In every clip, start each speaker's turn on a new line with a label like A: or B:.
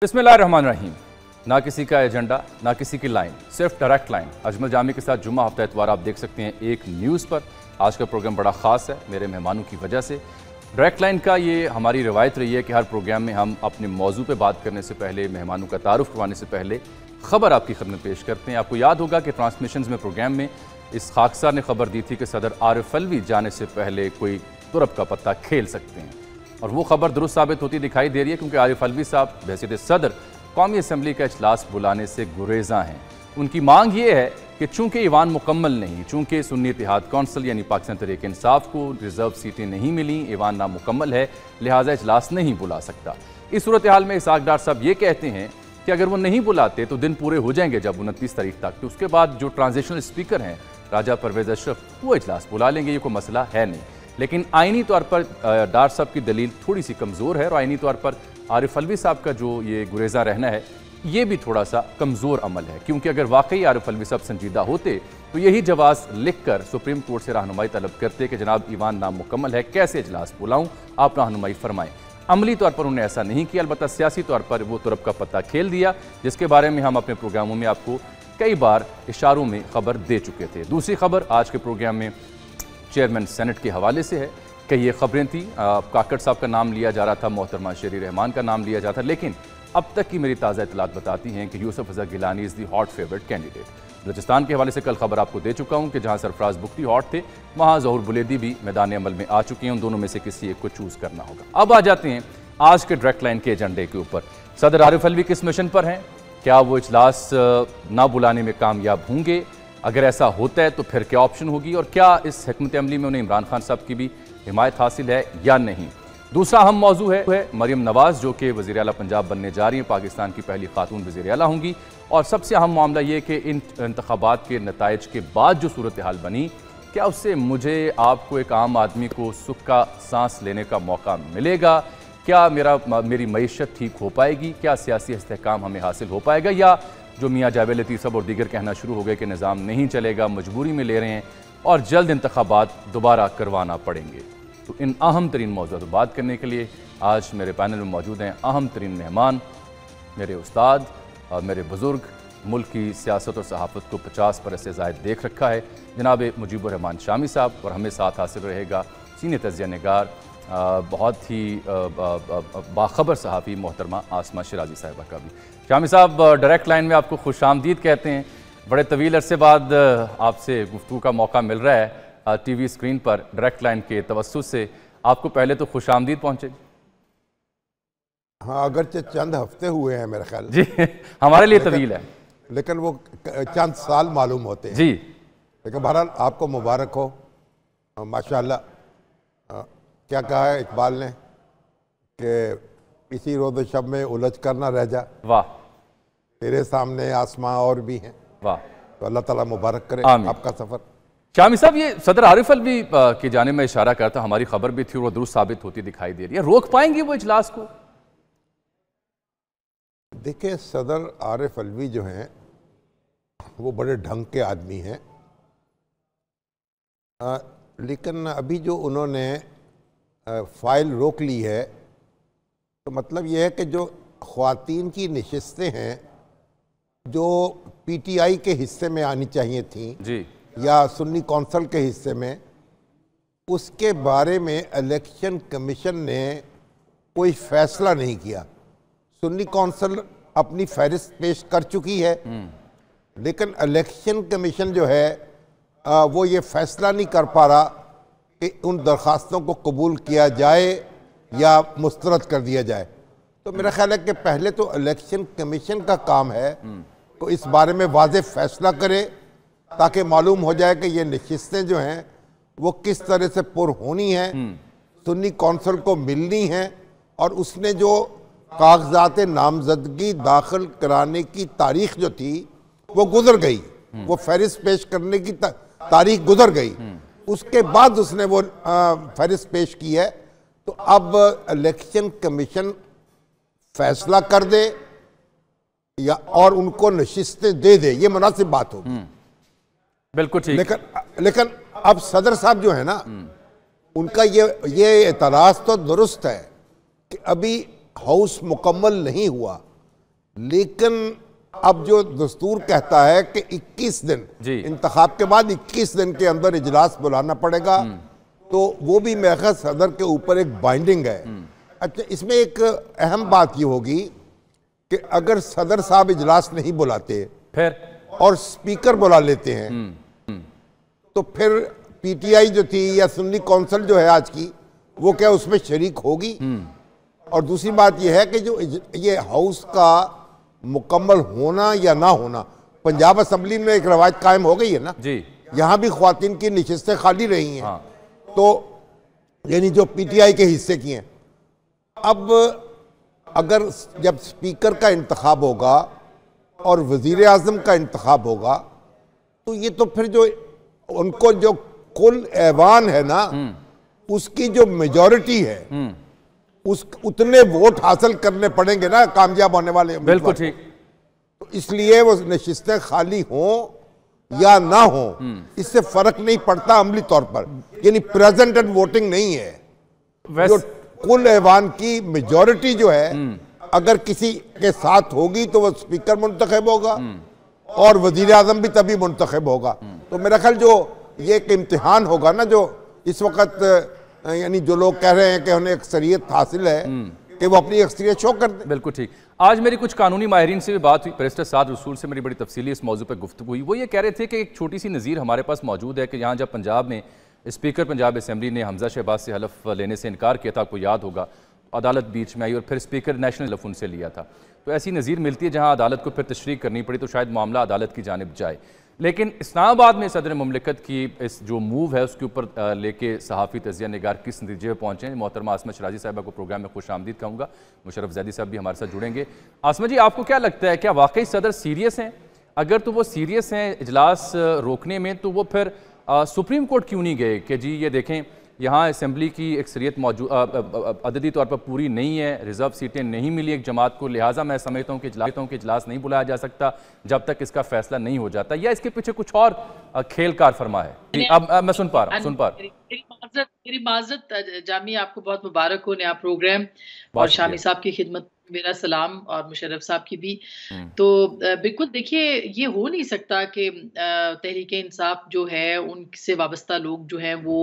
A: बिस्मिल्लाहिर्रहमानिर्रहीम। ना किसी का एजेंडा, ना किसी की लाइन, सिर्फ डायरेक्ट लाइन। अजमल जामी के साथ जुम्मा हफ्ता इतवार आप देख सकते हैं एक न्यूज़ पर। आज का प्रोग्राम बड़ा ख़ास है मेरे मेहमानों की वजह से। डायरेक्ट लाइन का ये हमारी रवायत रही है कि हर प्रोग्राम में हम अपने मौजू पे बात करने से पहले, मेहमानों का तारुफ करवाने से पहले ख़बर आपकी खिदमत पेश करते हैं। आपको याद होगा कि ट्रांसमिशन में प्रोग्राम में इस खाकसार ने खबर दी थी कि सदर आरिफ अलवी जाने से पहले कोई तुरब का पत्ता खेल सकते हैं, और वो खबर दुरुस्त साबित होती दिखाई दे रही है, क्योंकि आरिफ अलवी साहब बहसीत सदर कौमी असम्बली का इजलास बुलाने से गुरेज़ा हैं। उनकी मांग ये है कि चूंकि ईवान मुकम्मल नहीं, चूंकि सुन्नी इत्तेहाद कौंसिल यानी पाकिस्तान तहरीक इंसाफ को रिजर्व सीटें नहीं मिली, ईवान नामुकम्मल है, लिहाजा इजलास नहीं बुला सकता। इस सूरत हाल में इसाक डार साहब ये कहते हैं कि अगर वो नहीं बुलाते तो दिन पूरे हो जाएंगे जब 29 तारीख तक, तो उसके बाद जो ट्रांजिशनल स्पीकर हैं राजा परवेज़ अशरफ वो इजलास बुला लेंगे, ये कोई मसला है नहीं। लेकिन आइनी तौर पर डार साहब की दलील थोड़ी सी कमज़ोर है, और आइनी तौर पर आरिफ अलवी साहब का जो ये गुरेज़ा रहना है ये भी थोड़ा सा कमज़ोर अमल है, क्योंकि अगर वाकई आरिफ अलवी साहब संजीदा होते तो यही जवाज़ लिख कर सुप्रीम कोर्ट से रहनुमाई तलब करते कि जनाब ईवान नामुकम्मल है, कैसे इजलास बुलाऊँ, आप रहनुमाई फरमाएँ। अमली तौर पर उन्होंने ऐसा नहीं किया, अलबत्ता सियासी तौर पर वो तुरब का पत्ता खेल दिया, जिसके बारे में हम अपने प्रोग्रामों में आपको कई बार इशारों में खबर दे चुके थे। दूसरी खबर आज के प्रोग्राम में चेयरमैन सेनेट के हवाले से है कि ये खबरें थी, काकड़ साहब का नाम लिया जा रहा था, मोहतरमा शेरी रहमान का नाम लिया जाता, लेकिन अब तक की मेरी ताज़ा इतलात बताती हैं कि Yusuf Raza Gilani is the hot favourite candidate. Balochistan के हवाले से कल खबर आपको दे चुका हूँ कि जहाँ सरफराज बुख्ती हॉट थे, वहाँ ज़हूर बुलेदी भी मैदान अमल में आ चुके हैं। उन दोनों में से किसी एक को चूज़ करना होगा। अब आ जाते हैं आज के डायरेक्ट लाइन के एजेंडे के ऊपर। सदर आरिफ अलवी किस मिशन पर हैं? क्या वो इजलास ना बुलाने में कामयाब होंगे? अगर ऐसा होता है तो फिर क्या ऑप्शन होगी, और क्या इस हिकमत अमली में उन्हें इमरान खान साहब की भी हिमायत हासिल है या नहीं? दूसरा अहम मौजू है मरियम नवाज़, जो कि वज़ीर आला पंजाब बनने जा रही हैं, पाकिस्तान की पहली खातून वज़ीर आला होंगी। और सबसे अहम मामला ये कि इन इंतखाबात के नताइज के बाद जो सूरत हाल बनी, क्या उससे मुझे, आपको, एक आम आदमी को सुख का सांस लेने का मौका मिलेगा? क्या मेरी मईशत ठीक हो पाएगी? क्या सियासी इस्तेहकाम हमें हासिल हो पाएगा? या जो मियाँ जावेद लतीफ़ साहब और दीगर कहना शुरू हो गए कि निज़ाम नहीं चलेगा, मजबूरी में ले रहे हैं और जल्द इंतखाबात दोबारा करवाना पड़ेंगे? तो इन अहम तरीन मौज़ूआत पर बात करने के लिए आज मेरे पैनल में मौजूद हैं अहम तरीन मेहमान, मेरे उस्ताद और मेरे बुज़ुर्ग, मुल्क की सियासत और सहाफ़त को 50 बरस से ज़ायद देख रखा है, जनाब मुजीबुर रहमान शामी साहब, और हमें साथ हासिल रहेगा सीनियर तज़किया निगार, बहुत ही बाखबर सहाफ़ी मोहतरमा आसमा शिराजी साहिबा का भी। शामी साहब, डायरेक्ट लाइन में आपको खुशामदीद कहते हैं। बड़े तवील अरसे बाद आपसे गुफ्तगू का मौका मिल रहा है टीवी स्क्रीन पर डायरेक्ट लाइन के तवस्सुस से। आपको पहले तो खुशामदीद पहुँचे।
B: हाँ, अगरचे चंद हफ्ते हुए हैं मेरे ख्याल
A: जी, हमारे लिए तवील है,
B: लेकिन वो चंद साल मालूम होते हैं
A: जी।
B: लेकिन बहरहाल आपको मुबारक हो, माशाअल्लाह। क्या कहा है इकबाल ने कि इसी रोज़ शब में उलझ कर ना रह जा, वाह, तेरे सामने आसमां और भी हैं, वाह। तो अल्लाह ताला मुबारक करे आपका सफ़र।
A: शामी साहब, ये सदर आरिफ अलवी की जानिब में इशारा करता, हमारी खबर भी थी, वो दुरुस्त साबित होती दिखाई दे रही है। रोक पाएंगे वो इजलास को?
B: देखिए, सदर आरिफ अलवी जो हैं वो बड़े ढंग के आदमी हैं, लेकिन अभी जो उन्होंने फाइल रोक ली है, तो मतलब यह है कि जो ख्वातीन की नशिस्तें हैं जो पीटीआई के हिस्से में आनी चाहिए थी जी, या सुन्नी कौंसिल के हिस्से में, उसके बारे में इलेक्शन कमीशन ने कोई फैसला नहीं किया। सुन्नी कौंसिल अपनी फहरिस्त पेश कर चुकी है, लेकिन इलेक्शन कमीशन जो है वो ये फैसला नहीं कर पा रहा कि उन दरख्वास्तों को कबूल किया जाए या मुस्तरद कर दिया जाए। तो मेरा ख्याल है कि पहले तो इलेक्शन कमीशन का काम है तो इस बारे में वाज़ेह फैसला करे, ताकि मालूम हो जाए कि ये नशिस्तें जो हैं वो किस तरह से पुर होनी हैं, सुन्नी कौंसिल को मिलनी हैं, और उसने जो कागजात नामजदगी दाखिल कराने की तारीख जो थी वो गुजर गई, वो फहरिस्त पेश करने की तारीख गुजर गई, उसके बाद उसने वो फहरिस्त पेश की है। तो अब इलेक्शन कमीशन फैसला कर दे या और उनको नशिस्तें दे दे, ये मुनासिब बात होगी।
A: बिल्कुल ठीक।
B: लेकिन अब सदर साहब जो है ना, उनका ये एतराज़ तो दुरुस्त है कि अभी हाउस मुकम्मल नहीं हुआ, लेकिन अब जो दस्तूर कहता है कि 21 दिन
A: जी।
B: इंतखाब के बाद 21 दिन के अंदर इजलास बुलाना पड़ेगा, तो वो भी मेरे सदर के ऊपर एक बाइंडिंग है। अच्छा, इसमें एक अहम बात ये होगी कि अगर सदर साहब इजलास नहीं बुलाते
A: फिर
B: और स्पीकर बुला लेते हैं तो फिर पीटीआई जो थी या सुन्नी कौंसिल जो है आज की, वो क्या उसमें शरीक होगी? और दूसरी बात यह है कि जो ये हाउस का मुकम्मल होना या ना होना, पंजाब असम्बली में एक रवायत कायम हो गई है ना
A: जी,
B: यहाँ भी ख्वातीन की नशिस्तें खाली रही हैं।
A: हाँ।
B: तो यानी जो पीटीआई के हिस्से की हैं। अब अगर जब स्पीकर का इंतखाब होगा और वजीर आजम का इंतखाब होगा, तो ये तो फिर जो उनको जो कुल ऐवान है ना, उसकी जो मेजॉरिटी है, उस उतने वोट हासिल करने पड़ेंगे ना कामयाब होने वाले।
A: बिल्कुल ठीक।
B: तो इसलिए वो नशिस्तें खाली हों या ना हो, इससे फर्क नहीं पड़ता अमली तौर पर, यानी प्रेजेंट एंड वोटिंग नहीं है। जो कुल ऐवान की मेजॉरिटी जो है अगर किसी के साथ होगी तो वो स्पीकर मुंतखब होगा और वजीर आजम भी तभी मुंतखब होगा। तो मेरा ख्याल जो ये एक इम्तिहान होगा ना, जो इस वक्त यानी जो लोग कह रहे हैं कि उन्हें अक्सरियत हासिल है, कि वो अपनी अक्सरियत शो कर दें।
A: बिल्कुल ठीक। आज मेरी कुछ कानूनी माहिरीन से भी बात हुई, बैरिस्टर साद रसूल से मेरी बड़ी तफसीली इस मौजू पर गुफ्तगू हुई। वो ये कह रहे थे कि एक छोटी सी नज़ीर हमारे पास मौजूद है कि यहाँ जब पंजाब में स्पीकर पंजाब असम्बली ने हमजा शहबाज से हलफ लेने से इनकार किया था, आपको याद होगा, अदालत बीच में आई और फिर स्पीकर नेशनल हलफ उनसे लिया था। तो ऐसी नज़ीर मिलती है जहाँ अदालत को फिर तशरीह करनी पड़ी तो शायद मामला अदालत की जानिब जाए। लेकिन इस्लामाबाद में सदर मुमलिकत की इस जो मूव है उसके ऊपर लेके सहाफ़ी तजिया निगार किस नतीजे पर पहुँचे हैं। मोहतरमा आसमा शराजी साहिबा को प्रोग्राम में खुश आमदीद कहूँगा। मुशर्रफ जैदी साहब भी हमारे साथ जुड़ेंगे। आसमा जी, आपको क्या लगता है, क्या वाकई सदर सीरियस हैं? अगर तो वो सीरियस हैं इजलास रोकने में, तो वो फिर सुप्रीम कोर्ट क्यों नहीं गए कि जी ये देखें यहाँ असम्बली की अक्सरियत मौजूद अददी तौर पर पूरी नहीं है, रिजर्व सीटें नहीं मिली एक जमात को, लिहाजा मैं समझता हूँ कि इजलास नहीं बुलाया जा सकता जब तक इसका फैसला नहीं हो जाता, या इसके पीछे कुछ और खेल कार फरमा है? अब मैं सुन पा रहा हूँ।
C: मेरी माजरत जामी, आपको बहुत मुबारक हो नया प्रोग्राम, और शामी साहब की खिदमत मेरा सलाम, और मुशर्रफ साहब की भी। तो बिल्कुल देखिए, ये हो नहीं सकता कि तहरीक इंसाफ जो है उनसे वाबस्ता लोग जो हैं वो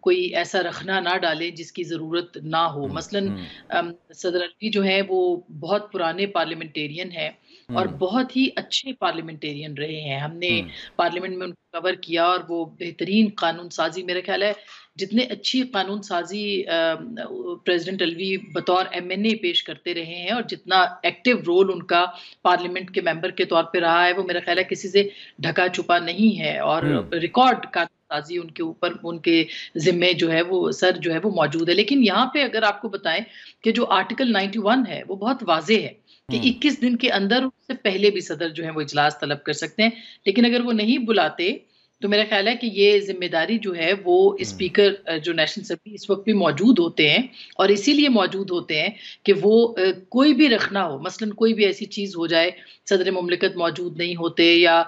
C: कोई ऐसा रखना ना डालें जिसकी ज़रूरत ना हो। मसलन सदर अलवी जो है वो बहुत पुराने पार्लियामेंटेरियन हैं और बहुत ही अच्छे पार्लियामेंटेरियन रहे हैं। हमने पार्लियामेंट में उनको कवर किया और वो बेहतरीन कानून साजी, मेरा ख्याल है जितने अच्छी कानून साजी प्रेसिडेंट अलवी बतौर एमएनए पेश करते रहे हैं और जितना एक्टिव रोल उनका पार्लियामेंट के मेंबर के तौर पे रहा है, वो मेरा ख्याल है किसी से ढका छुपा नहीं है, और रिकॉर्ड कानून साजी उनके ऊपर, उनके जिम्मे जो है वो सर जो है वो मौजूद है। लेकिन यहाँ पे अगर आपको बताएं कि जो आर्टिकल 91 है वो बहुत वाजे है कि 21 दिन के अंदर, उससे पहले भी सदर जो है वो इजलास तलब कर सकते हैं। लेकिन अगर वो नहीं बुलाते तो मेरा ख्याल है कि ये जिम्मेदारी जो है वो स्पीकर जो नेशनल असेंबली इस वक्त भी मौजूद होते हैं, और इसीलिए मौजूद होते हैं कि वो कोई भी रखना हो, मसलन कोई भी ऐसी चीज़ हो जाए, सदर मुमलिकत मौजूद नहीं होते या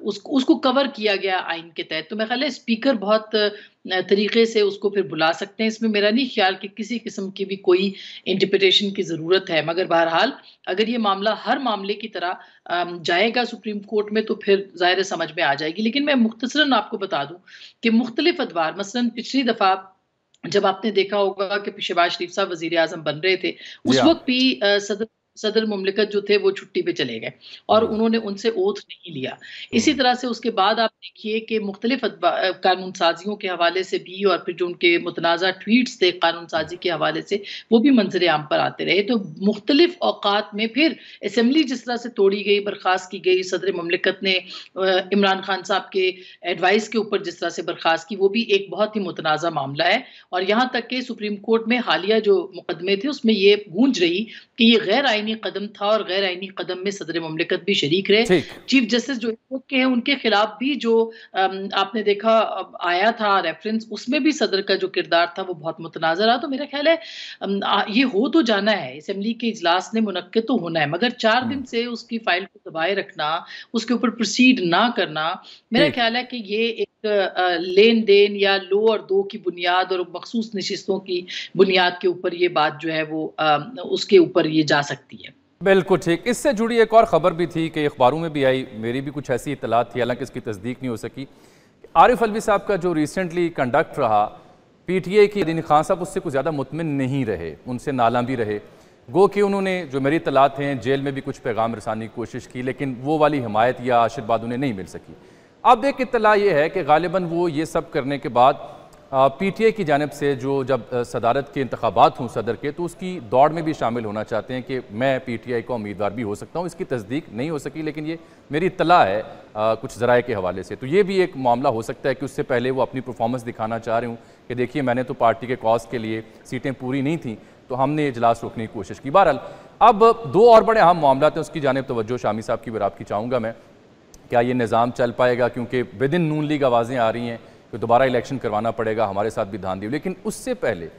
C: उसको कवर किया गया आइन के तहत, तो मेरा ख्याल है स्पीकर बहुत तरीके से उसको फिर बुला सकते हैं। इसमें मेरा नहीं ख्याल कि किसी किस्म की भी कोई इंटरप्रिटेशन की ज़रूरत है। मगर बहरहाल अगर ये मामला हर मामले की तरह जाएगा सुप्रीम कोर्ट में तो फिर ज़ाहिर समझ में आ जाएगी। लेकिन मैं मुख्तसरन आपको बता दूं कि मुख्तलिफ अदवार, मसलन पिछली दफ़ा जब आपने देखा होगा कि शहबाज शरीफ साहब वज़ीर आज़म बन रहे थे, उस वक्त भी सदर मुमलिकत जो थे वो छुट्टी पे चले गए और उन्होंने उनसे ओथ नहीं लिया। इसी तरह से उसके बाद आप देखिए कि मुख्तलिफ कानून साजियों के हवाले से भी, और फिर जो उनके मुतनाज़ा ट्वीट्स थे कानून साजी के हवाले से, वो भी मंजर आम पर आते रहे। तो मुख्तलिफ औकात में फिर असम्बली जिस तरह से तोड़ी गई, बर्खास्त की गई, सदर मुमलिकत ने इमरान खान साहब के एडवाइस के ऊपर जिस तरह से बर्खास्त की, वो भी एक बहुत ही मुतनाज़ा मामला है। और यहाँ तक कि सुप्रीम कोर्ट में हालिया जो मुकदमे थे उसमें ये गूंज रही कि ये गैर आईनी कदम था, और गैर आईनी कदम में सदर मुमलिकत भी शरीक रहे। चीफ जस्टिस जो के हैं उनके खिलाफ भी जो आपने देखा आया था रेफरेंस, उसमें भी सदर का जो किरदार था वो बहुत मुतनाज़ा रहा। तो मेरा ख्याल है ये हो तो जाना है, असेंबली के इजलास ने मुनक्किद तो होना है, मगर 4 दिन से उसकी फाइल को दबाए रखना, उसके ऊपर प्रोसीड ना करना, मेरा ख्याल है कि ये एक लेन देन या लो और दो की बुनियाद और मखसूस नशिस्तों की बुनियाद के ऊपर ये बात जो है वो उसके ऊपर ये जा सकती है।
A: बिल्कुल ठीक। इससे जुड़ी एक और ख़बर भी थी कि अखबारों में भी आई, मेरी भी कुछ ऐसी इतला थी, हालांकि इसकी तस्दीक नहीं हो सकी। आरिफ अलवी साहब का जो रिसेंटली कंडक्ट रहा पीटीआई की, दीन खान साहब उससे कुछ ज़्यादा मुतमिन नहीं रहे, उनसे नाला भी रहे। गो कि उन्होंने, जो मेरी इतलात हैं, जेल में भी कुछ पैगाम रसानी की कोशिश की, लेकिन वो वाली हिमायत या आशीर्वाद उन्हें नहीं मिल सकी। अब एक इतला ये है कि गालिबन वो ये सब करने के बाद पीटीआई की जानिब से जो जब सदारत के इंतखाबात हों सदर के, तो उसकी दौड़ में भी शामिल होना चाहते हैं कि मैं पीटीआई का उम्मीदवार भी हो सकता हूँ। इसकी तस्दीक नहीं हो सकी, लेकिन ये मेरी इत्तला है कुछ ज़राए के हवाले से। तो ये भी एक मामला हो सकता है कि उससे पहले वो अपनी परफॉर्मेंस दिखाना चाह रहे हूँ कि देखिए मैंने तो पार्टी के कॉज के लिए, सीटें पूरी नहीं थी तो हमने इजलास रोकने की कोशिश की। बहरहाल अब दो और बड़े अहम मामला थे, उसकी जानिब तवज्जो शामी साहब की और आपकी चाहूँगा मैं। क्या ये निज़ाम चल पाएगा, क्योंकि विद इन नून लीग आवाज़ें आ रही हैं कि दोबारा इलेक्शन करवाना पड़ेगा, हमारे साथ भी धांधली। लेकिन उससे पहले